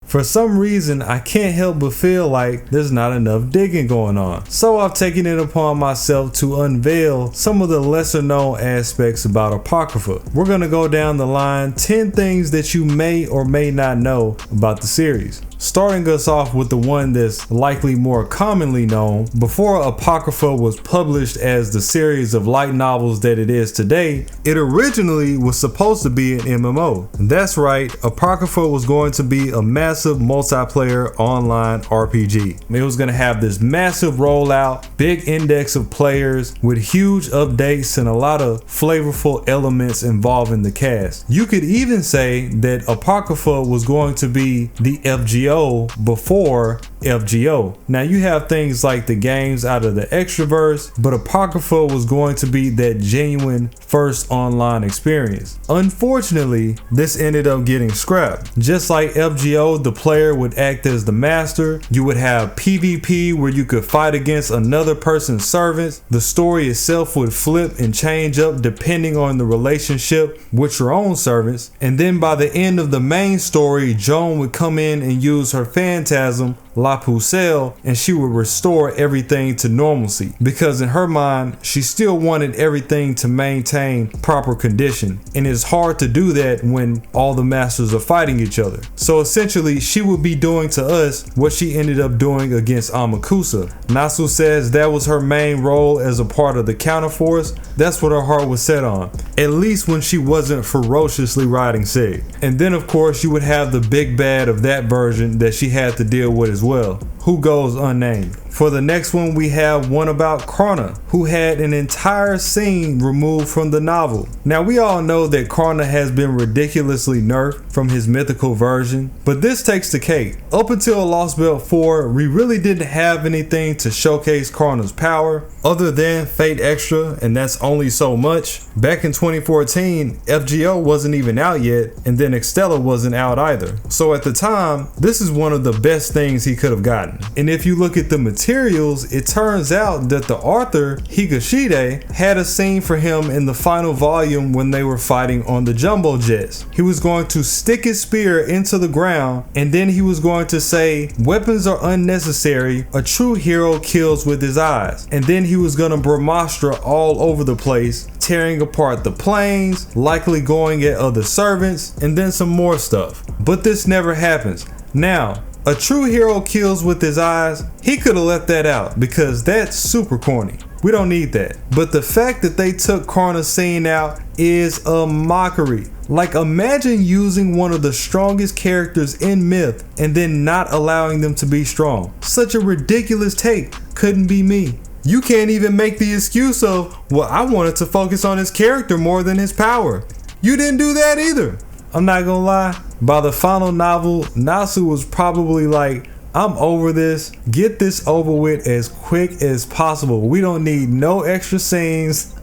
For some reason, I can't help but feel like there's not enough digging going on. So I've taken it upon myself to unveil some of the lesser known aspects about Apocrypha. We're going to go down the line 10 things that you may or may not know about the series. Starting us off with the one that's likely more commonly known. Before Apocrypha was published as the series of light novels that it is today, it originally was supposed to be an MMO. That's right, Apocrypha was going to be a massive multiplayer online RPG. It was going to have this massive rollout, big index of players with huge updates and a lot of flavorful elements involving the cast. You could even say that Apocrypha was going to be the FGO before FGO. Now you have things like the games out of the Extraverse, but Apocrypha was going to be that genuine first online experience. Unfortunately, this ended up getting scrapped. Just like FGO, the player would act as the master. You would have PvP where you could fight against another person's servants. The story itself would flip and change up depending on the relationship with your own servants. And then by the end of the main story, Joan would come in and use her phantasm, La Pucelle, and she would restore everything to normalcy, because in her mind she still wanted everything to maintain proper condition, and it's hard to do that when all the masters are fighting each other. So essentially she would be doing to us what she ended up doing against Amakusa. Nasu says that was her main role as a part of the counterforce. That's what her heart was set on, at least when she wasn't ferociously riding Sig. And then of course you would have the big bad of that version that she had to deal with as well, who goes unnamed. For the next one, we have one about Krona, who had an entire scene removed from the novel. Now we all know that Krona has been ridiculously nerfed from his mythical version, but this takes the cake. Up until Lost Belt 4, we really didn't have anything to showcase Krona's power other than Fate Extra, and that's only so much. Back in 2014, FGO wasn't even out yet, and then Extella wasn't out either. So at the time, this is one of the best things he could have gotten. And if you look at the materials, it turns out that the author, Higashide, had a scene for him in the final volume when they were fighting on the jumbo jets. He was going to stick his spear into the ground, and then he was going to say, "Weapons are unnecessary, a true hero kills with his eyes." And then he was going to Brahmastra all over the place, tearing apart the planes, likely going at other servants, and then some more stuff. But this never happens. Now, a true hero kills with his eyes, he could have left that out because that's super corny. We don't need that. But the fact that they took Krona's scene out is a mockery. Like, imagine using one of the strongest characters in myth and then not allowing them to be strong. Such a ridiculous take. Couldn't be me. You can't even make the excuse of, well, I wanted to focus on his character more than his power. You didn't do that either. I'm not gonna lie, by the final novel, Nasu was probably like, I'm over this, get this over with as quick as possible. We don't need no extra scenes.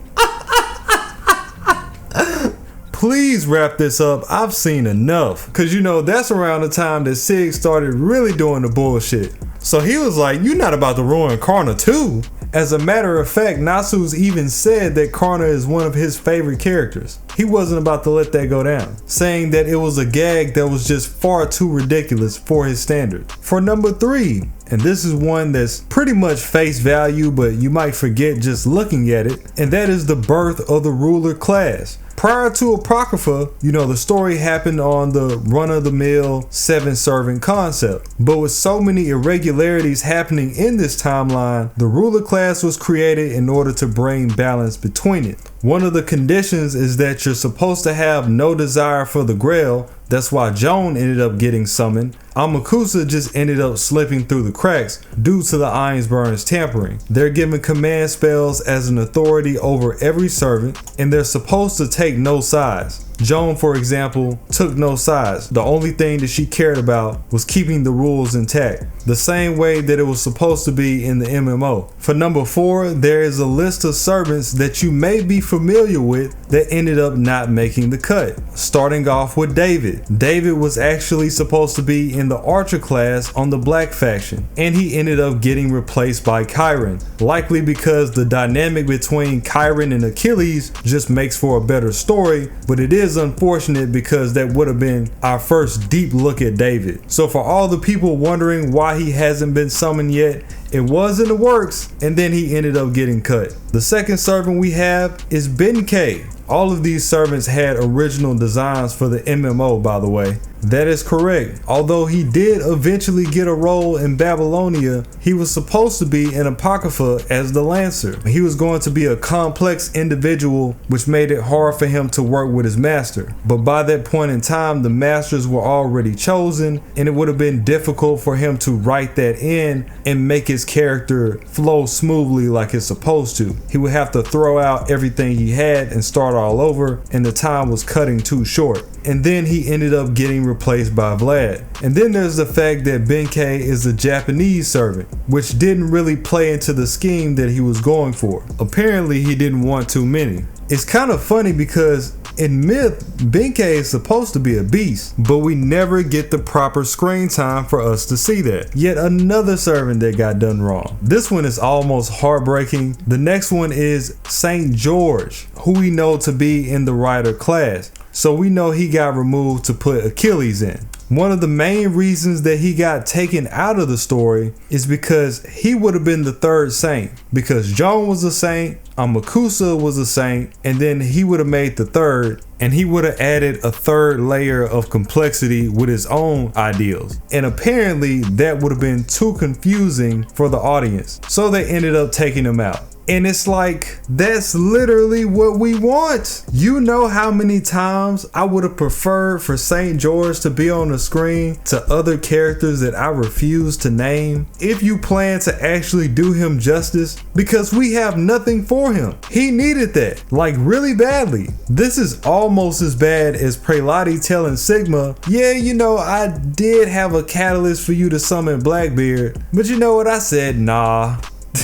Please wrap this up. I've seen enough. Cause you know, that's around the time that Sig started really doing the bullshit. So he was like, you're not about to ruin Krona too. As a matter of fact, Nasu's even said that Krona is one of his favorite characters. He wasn't about to let that go down, saying that it was a gag that was just far too ridiculous for his standard. For number 3, and this is one that's pretty much face value, but you might forget just looking at it, and that is the birth of the ruler class. Prior to Apocrypha, you know, the story happened on the run-of-the-mill 7-servant concept. But with so many irregularities happening in this timeline, the ruler class was created in order to bring balance between it. One of the conditions is that you're supposed to have no desire for the Grail. That's why Joan ended up getting summoned. Amakusa just ended up slipping through the cracks due to the Ironsburn's tampering. They're given command spells as an authority over every servant, and they're supposed to take no sides. Joan, for example, took no sides. The only thing that she cared about was keeping the rules intact, the same way that it was supposed to be in the MMO. For number 4, there is a list of servants that you may be familiar with that ended up not making the cut. Starting off with David. David was actually supposed to be in the Archer class on the Black faction, and he ended up getting replaced by Chiron, likely because the dynamic between Chiron and Achilles just makes for a better story, but it is is unfortunate because that would have been our first deep look at David. So for all the people wondering why he hasn't been summoned yet, it was in the works, and then he ended up getting cut. The second servant we have is Ben-K. All of these servants had original designs for the MMO, by the way. That is correct. Although he did eventually get a role in Babylonia, he was supposed to be in Apocrypha as the Lancer. He was going to be a complex individual, which made it hard for him to work with his master. But by that point in time, the masters were already chosen, and it would have been difficult for him to write that in and make his character flow smoothly like it's supposed to. He would have to throw out everything he had and start all over, and the time was cutting too short. And then he ended up getting replaced by Vlad. And then there's the fact that Ben-K is a Japanese servant, which didn't really play into the scheme that he was going for. Apparently he didn't want too many. It's kind of funny because in myth, Ben-K is supposed to be a beast, but we never get the proper screen time for us to see that. Yet another servant that got done wrong. This one is almost heartbreaking. The next one is St. George, who we know to be in the writer class. So we know he got removed to put Achilles in. One of the main reasons that he got taken out of the story is because he would have been the third saint. Because Joan was a saint, Amakusa was a saint, and then he would have made the third, and he would have added a third layer of complexity with his own ideals. And apparently that would have been too confusing for the audience. So they ended up taking him out. And it's like, that's literally what we want. You know how many times I would have preferred for St. George to be on the screen to other characters that I refuse to name, if you plan to actually do him justice, because we have nothing for him. He needed that, like really badly. This is almost as bad as Prelati telling Sigma, yeah, you know, I did have a catalyst for you to summon Blackbeard, but you know what, I said, nah.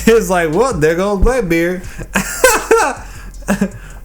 It's like, well, there goes Blackbeard.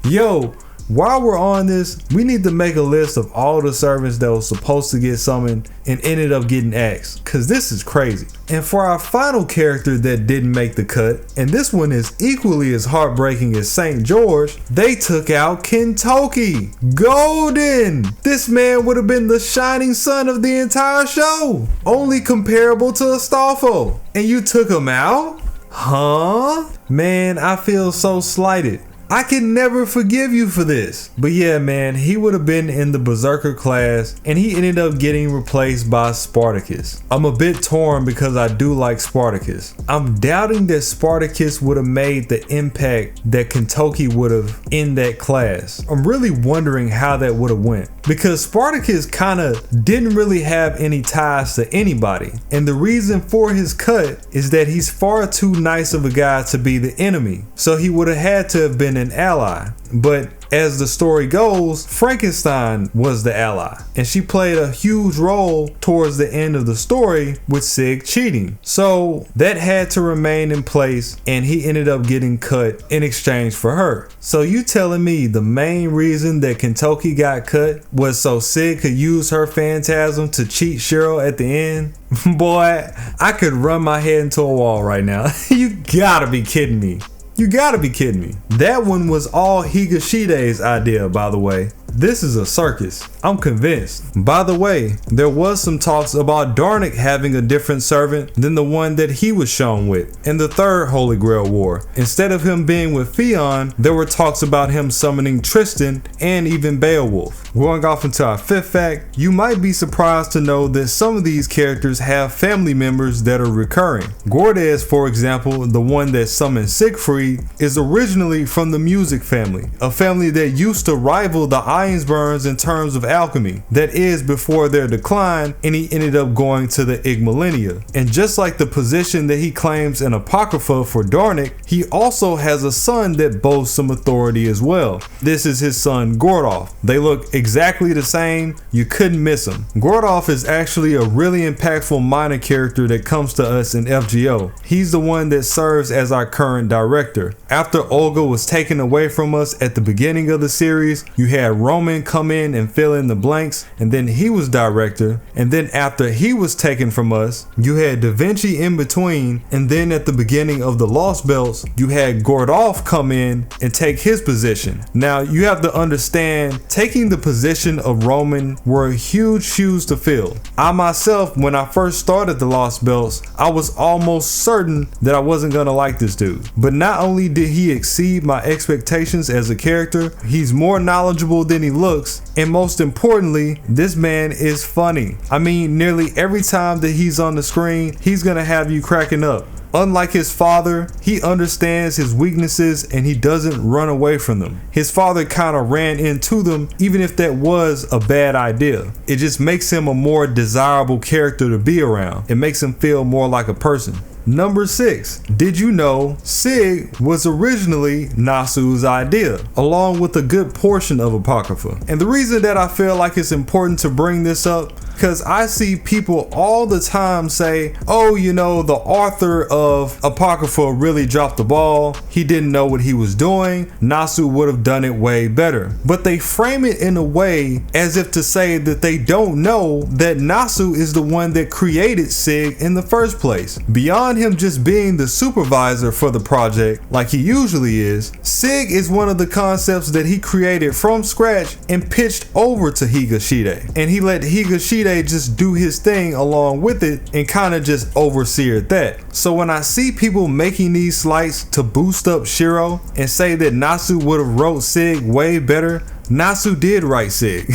Yo, while we're on this, we need to make a list of all the servants that was supposed to get summoned and ended up getting axed, because this is crazy. And for our final character that didn't make the cut, and this one is equally as heartbreaking as St. George, they took out Kentoki. Golden! This man would have been the shining sun of the entire show, only comparable to Astolfo. And you took him out? Huh? Man, I feel so slighted. I can never forgive you for this. But yeah, man, he would have been in the Berserker class, and he ended up getting replaced by Spartacus. I'm a bit torn because I do like Spartacus. I'm doubting that Spartacus would have made the impact that Kentoki would have in that class. I'm really wondering how that would have went, because Spartacus kind of didn't really have any ties to anybody. And the reason for his cut is that he's far too nice of a guy to be the enemy. So he would have had to have been an ally. But as the story goes, Frankenstein was the ally, and she played a huge role towards the end of the story with Sig cheating. So that had to remain in place, and he ended up getting cut in exchange for her. So you telling me the main reason that Kentoki got cut was so Sig could use her phantasm to cheat Cheryl at the end? Boy, I could run my head into a wall right now. You gotta be kidding me. You gotta be kidding me. That one was all Higashide's idea, by the way. This is a circus. I'm convinced. By the way, there was some talks about Darnik having a different servant than the one that he was shown with in the third Holy Grail War. Instead of him being with Theon, there were talks about him summoning Tristan and even Beowulf. Going off into our fifth fact, you might be surprised to know that some of these characters have family members that are recurring. Gordes, for example, the one that summoned Siegfried, is originally from the Music family, a family that used to rival the Ironsburns in terms of alchemy. That is before their decline, and he ended up going to the Igmalinia. And just like the position that he claims in Apocrypha for Darnik, he also has a son that boasts some authority as well. This is his son Gordolf. They look exactly the same. You couldn't miss him. Gordolf is actually a really impactful minor character that comes to us in FGO. He's the one that serves as our current director. After Olga was taken away from us at the beginning of the series, you had Rome Roman come in and fill in the blanks, and then he was director, and then after he was taken from us, you had Da Vinci in between, and then at the beginning of the Lost Belts, you had Gordolph come in and take his position. Now you have to understand, taking the position of Roman were huge shoes to fill. I myself, when I first started the Lost Belts, I was almost certain that I wasn't gonna like this dude. But not only did he exceed my expectations as a character, he's more knowledgeable than he looks, and most importantly, this man is funny. I mean, nearly every time that he's on the screen, he's gonna have you cracking up. Unlike his father, he understands his weaknesses and he doesn't run away from them. His father kind of ran into them, even if that was a bad idea. It just makes him a more desirable character to be around. It makes him feel more like a person. Number 6. Did you know Sig was originally Nasu's idea, along with a good portion of Apocrypha? And the reason that I feel like it's important to bring this up, because I see people all the time say, oh, you know, the author of Apocrypha really dropped the ball. He didn't know what he was doing. Nasu would have done it way better. But they frame it in a way as if to say that they don't know that Nasu is the one that created Sig in the first place. Beyond him just being the supervisor for the project like he usually is, Sig is one of the concepts that he created from scratch and pitched over to Higashide. And he let Higashide just do his thing along with it and kind of just overseered that. So when I see people making these slights to boost up Shiro and say that Nasu would have wrote Sig way better, Nasu did write Sig.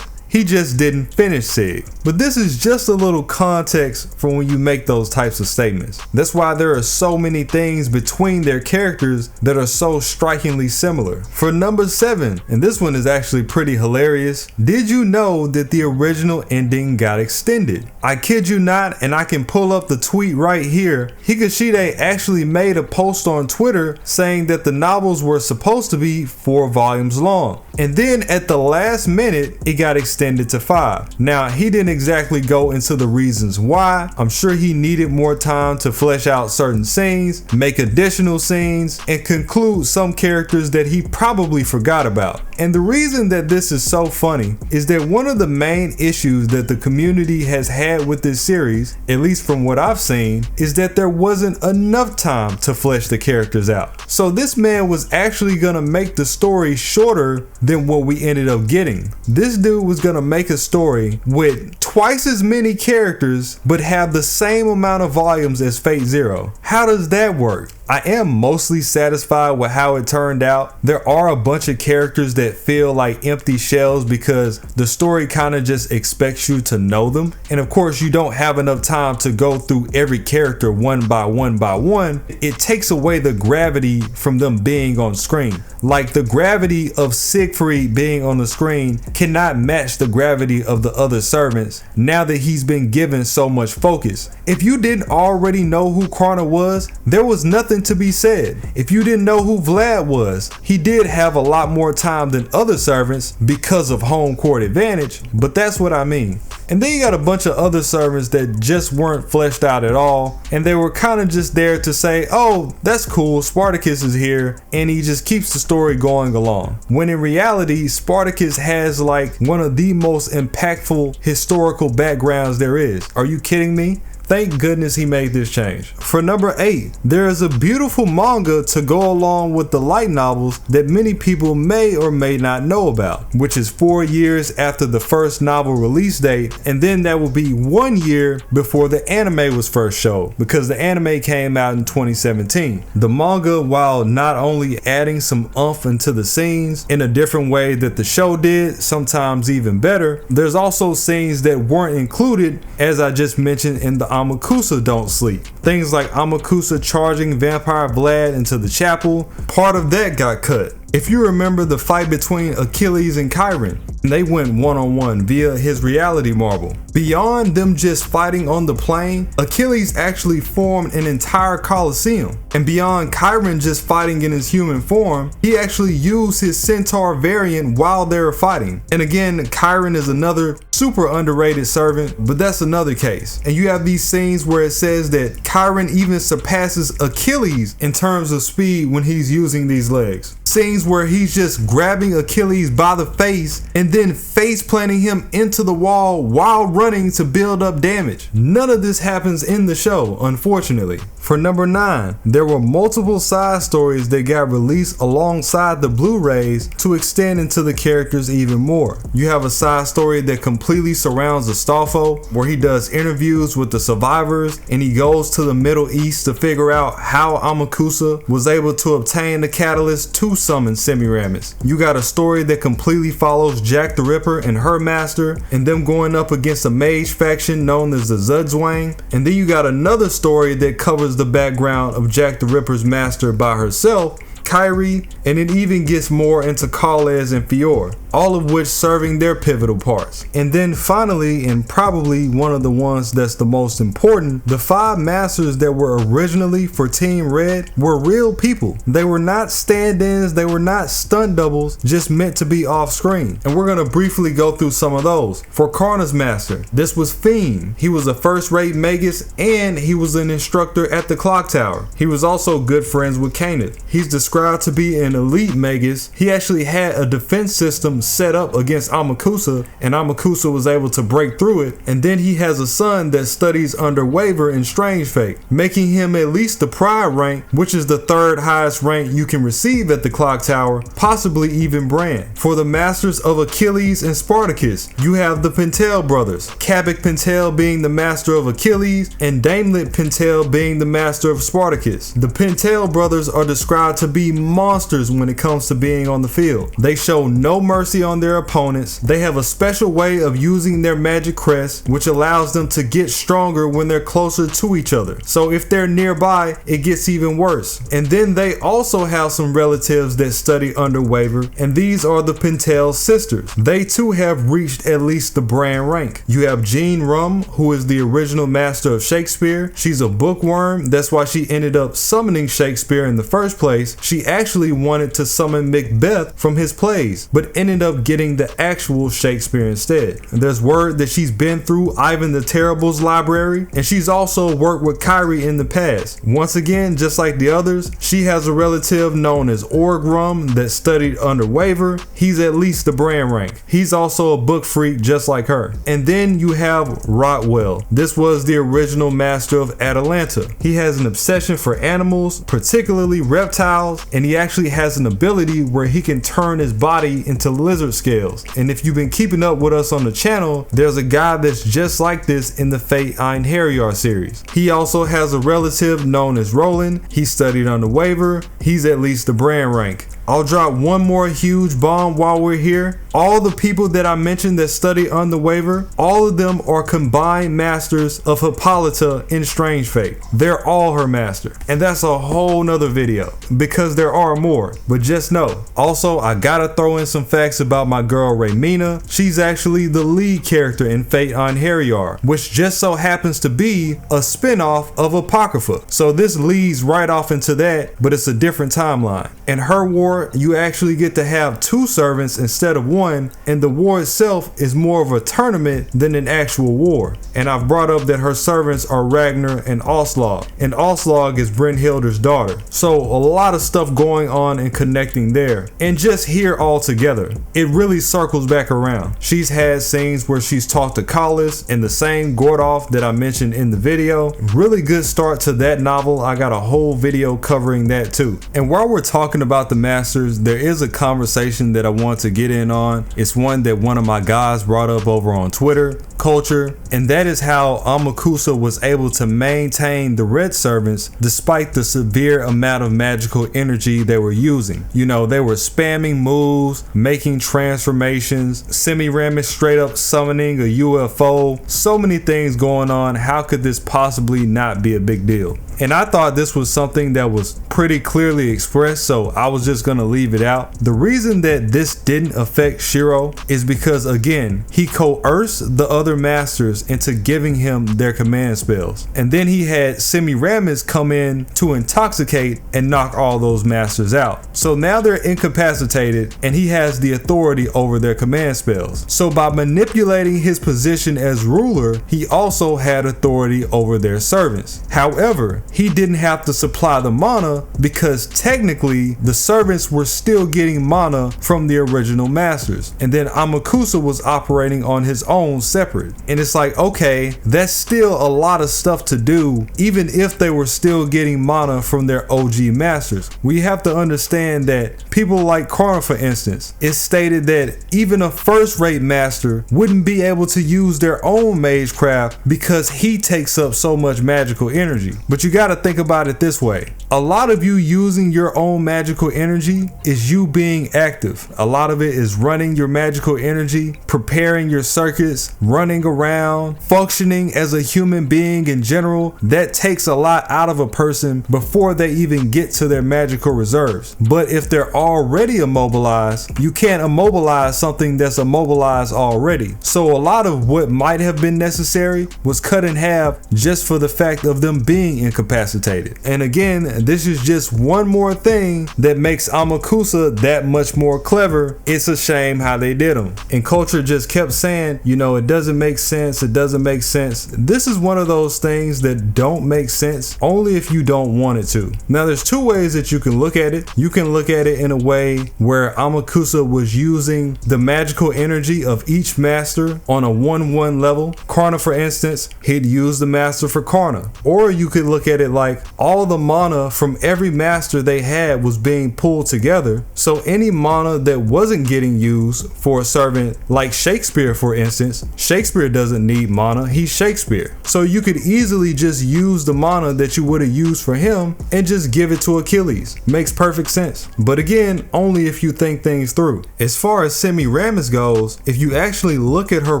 He just didn't finish Sig. But this is just a little context for when you make those types of statements. That's why there are so many things between their characters that are so strikingly similar. For number 7, and this one is actually pretty hilarious. Did you know that the original ending got extended? I kid you not, and I can pull up the tweet right here. Higashide actually made a post on Twitter saying that the novels were supposed to be 4 volumes long. And then at the last minute, it got extended to 5. Now, he didn't exactly go into the reasons why. I'm sure he needed more time to flesh out certain scenes, make additional scenes, and conclude some characters that he probably forgot about. And the reason that this is so funny is that one of the main issues that the community has had with this series, at least from what I've seen, is that there wasn't enough time to flesh the characters out. So this man was actually gonna make the story shorter than what we ended up getting. This dude was gonna make a story with twice as many characters but have the same amount of volumes as Fate Zero. How does that work? I am mostly satisfied with how it turned out. There are a bunch of characters that feel like empty shells because the story kind of just expects you to know them. And of course, you don't have enough time to go through every character one by one. It takes away the gravity from them being on screen. Like the gravity of Siegfried being on the screen cannot match the gravity of the other servants now that he's been given so much focus. If you didn't already know who Krana was, there was nothing to be said. If you didn't know who Vlad was, he did have a lot more time than other servants because of home court advantage, but that's what I mean. And then you got a bunch of other servants that just weren't fleshed out at all, and they were kind of just there to say, oh, that's cool, Spartacus is here, and he just keeps the story going along. When in reality, Spartacus has like one of the most impactful historical backgrounds there is. Are you kidding me? Thank goodness he made this change. For number 8, there is a beautiful manga to go along with the light novels that many people may or may not know about, which is 4 years after the first novel release date, and then that will be 1 year before the anime was first showed, because the anime came out in 2017. The manga, while not only adding some oomph into the scenes in a different way that the show did, sometimes even better, there's also scenes that weren't included, as I just mentioned in the Amakusa Don't Sleep. Things like Amakusa charging Vampire Vlad into the chapel, part of that got cut. If you remember the fight between Achilles and Chiron, they went one-on-one via his reality marble. Beyond them just fighting on the plane, Achilles actually formed an entire coliseum. And beyond Chiron just fighting in his human form, he actually used his centaur variant while they were fighting. And again, Chiron is another super underrated servant, but that's another case. And you have these scenes where it says that Chiron even surpasses Achilles in terms of speed when he's using these legs. scenes where he's just grabbing Achilles by the face and then face planting him into the wall while running to build up damage. None of this happens in the show, unfortunately. For number 9, there were multiple side stories that got released alongside the Blu-rays to extend into the characters even more. You have a side story that completely surrounds Astolfo, where he does interviews with the survivors and he goes to the Middle East to figure out how Amakusa was able to obtain the catalyst to summon Semiramis. You got a story that completely follows Jack the Ripper and her master and them going up against a mage faction known as the Zudzwang. And then you got another story that covers the background of Jack the Ripper's master by herself, Kyrie, and it even gets more into Khalez and Fior, all of which serving their pivotal parts. And then finally, and probably one of the ones that's the most important, the 5 masters that were originally for Team Red were real people. They were not stand-ins, they were not stunt doubles, just meant to be off screen. And we're gonna briefly go through some of those. For Karna's master, this was Fiend. He was a first-rate magus and he was an instructor at the clock tower. He was also good friends with Kenneth. He's described to be an elite magus. He actually had a defense system set up against Amakusa, and Amakusa was able to break through it. And then he has a son that studies under Waver and Strange Fate, making him at least the Pride rank, which is the 3rd highest rank you can receive at the clock tower, possibly even Bran. For the masters of Achilles and Spartacus, you have the Pentel brothers, Kabak Pentel being the master of Achilles and Daimlet Pentel being the master of Spartacus. The Pentel brothers are described to be monsters when it comes to being on the field. They show no mercy on their opponents. They have a special way of using their magic crest, which allows them to get stronger when they're closer to each other. So if they're nearby, it gets even worse. And then they also have some relatives that study under Waver, and these are the Pentel sisters. They too have reached at least the Bran rank. You have Jean Rum, who is the original master of Shakespeare. She's a bookworm. That's why she ended up summoning Shakespeare in the first place. She actually wanted to summon Macbeth from his plays, but ended up getting the actual Shakespeare instead. And there's word that she's been through Ivan the Terrible's library, and she's also worked with Kyrie in the past. Once again, just like the others, she has a relative known as Orgrum that studied under Waver. He's at least the Bran rank. He's also a book freak just like her. And then you have Rotwell. This was the original master of Atalanta. He has an obsession for animals, particularly reptiles, and he actually has an ability where he can turn his body into lizard scales. And if you've been keeping up with us on the channel, there's a guy that's just like this in the Fate Einherjar series. He also has a relative known as Roland. He studied under Waver. He's at least the Bran rank. I'll drop one more huge bomb while we're here. All the people that I mentioned that study under Waver, all of them are combined masters of Hippolyta in Strange Fate. They're all her master. And that's a whole nother video because there are more, but just know. Also, I gotta throw in some facts about my girl Raymina. She's actually the lead character in Fate Einherjar, which just so happens to be a spin-off of Apocrypha. So this leads right off into that, but it's a different timeline. In her war, you actually get to have 2 servants instead of 1, and the war itself is more of a tournament than an actual war. And I've brought up that her servants are Ragnar and Aslog, and Aslog is Brynhilder's daughter. So a lot of stuff going on and connecting there. And just here all together, it really circles back around. She's had scenes where she's talked to Khalez and the same Gordolf that I mentioned in the video. Really good start to that novel. I got a whole video covering that too. And while we're talking about the Masters, there is a conversation that I want to get in on. It's one that one of my guys brought up over on Twitter culture, and that is how Amakusa was able to maintain the red servants despite the severe amount of magical energy they were using. You know, they were spamming moves, making transformations, Semiramis straight up summoning a UFO, so many things going on. How could this possibly not be a big deal? And I thought this was something that was pretty clearly expressed, so I was just gonna leave it out. The reason that this didn't affect Shiro is because, again, he coerced the other masters into giving him their command spells. And then he had Semiramis come in to intoxicate and knock all those masters out. So now they're incapacitated and he has the authority over their command spells. So by manipulating his position as ruler, he also had authority over their servants. However, he didn't have to supply the mana because technically the servants spirits were still getting mana from the original masters, and then Amakusa was operating on his own separate. And it's like, okay, that's still a lot of stuff to do, even if they were still getting mana from their OG masters. We have to understand that people like Karna, for instance, it's stated that even a first-rate master wouldn't be able to use their own magecraft because he takes up so much magical energy. But you got to think about it this way. A lot of you using your own magical energy is you being active. A lot of it is running your magical energy, preparing your circuits, running around, functioning as a human being in general. That takes a lot out of a person before they even get to their magical reserves. But if they're already immobilized, you can't immobilize something that's immobilized already. So a lot of what might have been necessary was cut in half just for the fact of them being incapacitated. And again, this is just one more thing that makes Amakusa that much more clever. It's a shame how they did him. And culture just kept saying, you know, it doesn't make sense, it doesn't make sense. This is one of those things that don't make sense only if you don't want it to. Now there's two ways that you can look at it. You can look at it in a way where Amakusa was using the magical energy of each master on a 1-1 level. Karna, for instance, he'd use the master for Karna. Or you could look at it like all the mana from every master they had was being pulled together. So any mana that wasn't getting used for a servant, like Shakespeare, for instance, Shakespeare doesn't need mana, he's Shakespeare. So you could easily just use the mana that you would have used for him and just give it to Achilles. Makes perfect sense. But again, only if you think things through. As far as Semiramis goes, if you actually look at her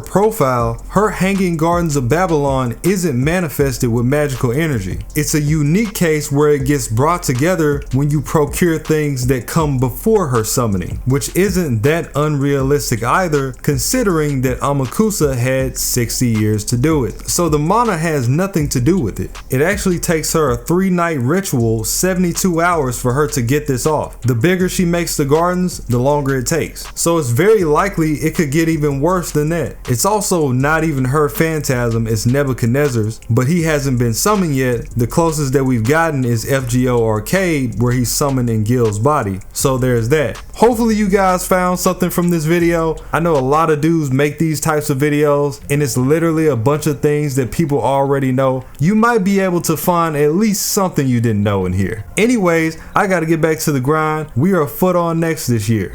profile, her Hanging Gardens of Babylon isn't manifested with magical energy. It's a unique case where it gets brought together when you procure things that come before her summoning, which isn't that unrealistic either, considering that Amakusa had 60 years to do it. So the mana has nothing to do with it. It actually takes her a 3-night ritual, 72 hours for her to get this off. The bigger she makes the gardens, the longer it takes. So it's very likely it could get even worse than that. It's also not even her phantasm, it's Nebuchadnezzar's, but he hasn't been summoned yet. The closest that we've gotten is FGO Arcade, where he's summoned in Gil's body. So there's that. Hopefully you guys found something from this video. I know a lot of dudes make these types of videos and it's literally a bunch of things that people already know. You might be able to find at least something you didn't know in here. Anyways, I gotta get back to the grind. We are a foot on next this year.